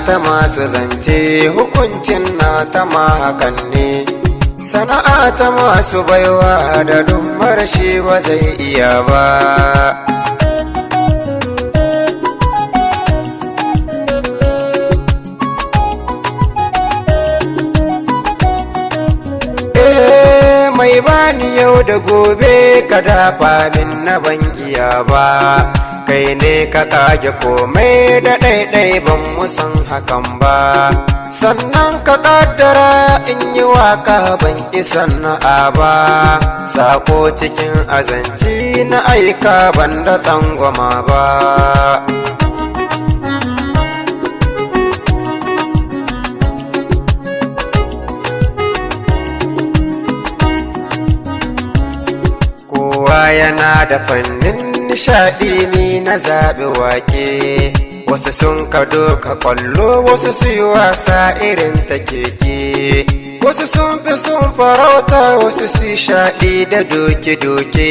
ta masu zance, hukuncin na ta ma hakan ne. Sana'a ta masu baiwa da dummar shi ba zai iya ba. Mai bani yau da gobe ka dafa min na ban iya ba. Kai ne ka kage komai da ɗaiɗai ban musan hakan ba. Sannan ka kaddara in yi waka ban ki sana'a ba. Sako cikin azanci na aika ban da tsangwama ba. Kowa yana da fannin nishaɗi, ni na zaɓi wake. Wasu sun kado ka kwallo, wasu su yi wasa irin ta keke. Wasu sun fi sun farauta, wasu su yi shaɗi da doke-doke.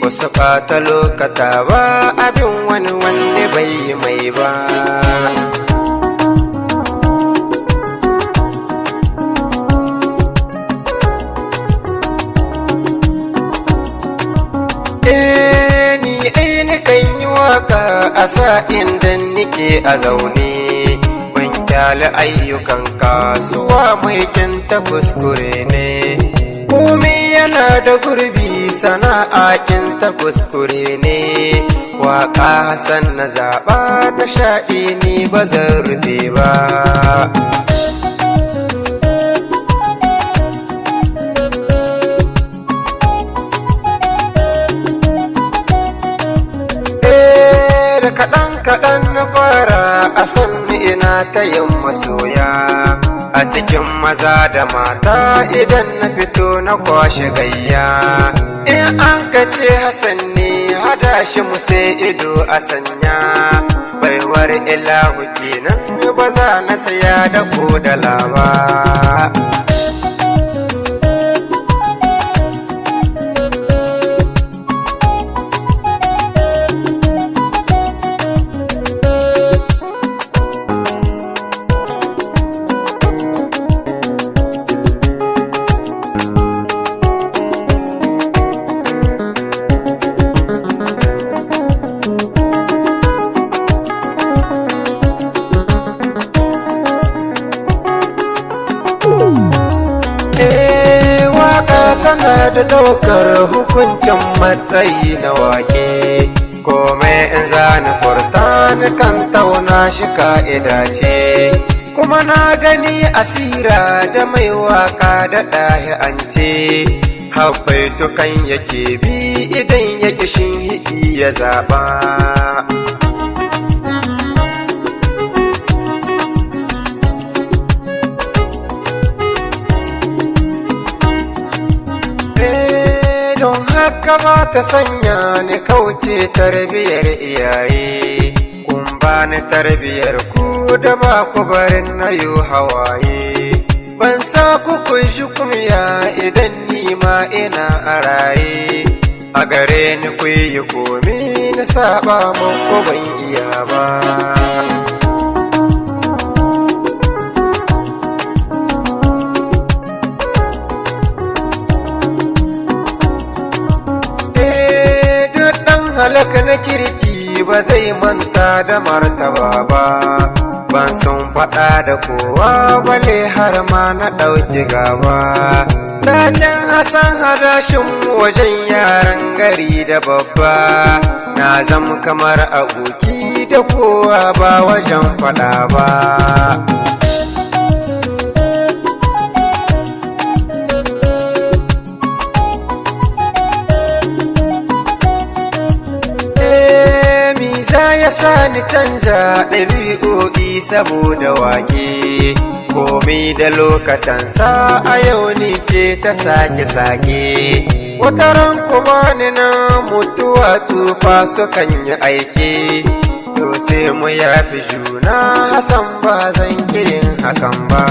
Wasu ɓata lokata ba abin wani wanda bai yi mai ba. A sa'in da nike a zaune ban kyale ayyukan kasuwa mai ta kuskure ne. Komai yana da gurbi, sana'a ta kuskure ne. Waka Hassan na zaɓa, na shaɗi ni ba zan rufe ba. Kaɗan na fara a sanni ina ta yin masoya. A cikin maza da mata idan na fito na kwashe gayya. In an kace Hassan ne hada shi mu sai ido a sanya. Baiwar ilahu kenan ba za na saya da kodala ba. Tana da ɗaukar hukuncin matsayi na wake. Komai in zani furta ni kan tauna shi ka'ida ce. Kuma na gani asira da mai waka da ɗahi an ce. Habbaitukan yake bi idan ya kishin hidi ya zaɓa. Haka ba ta sanya ni kauce tarbiyar iyaye. Kun ba ni tarbiyar ku da ba ku barin na yi hawaye. Ban sa ku kun shi kumya idan ni ma ina a raye. A gare ni ku yi komi na saba muku ban iya ba. Halaka na kirki ba zai manta da martaba ba. Ban sun faɗa da kowa bale har ma na ɗauki gaba. Dajin Hassan hadashin wajen yaran gari da babba. Na zam kamar aboki da kowa ba wajen faɗa ba. Ya sani canja ɗabi'o'i saboda wake. Komai da lokatansa a yau ni ke ta sake-sake. Wataran kuma ni na mutuwa tsufa sukan yi aiki. To sai mu yafi juna Hassan ba zan yin hakan ba.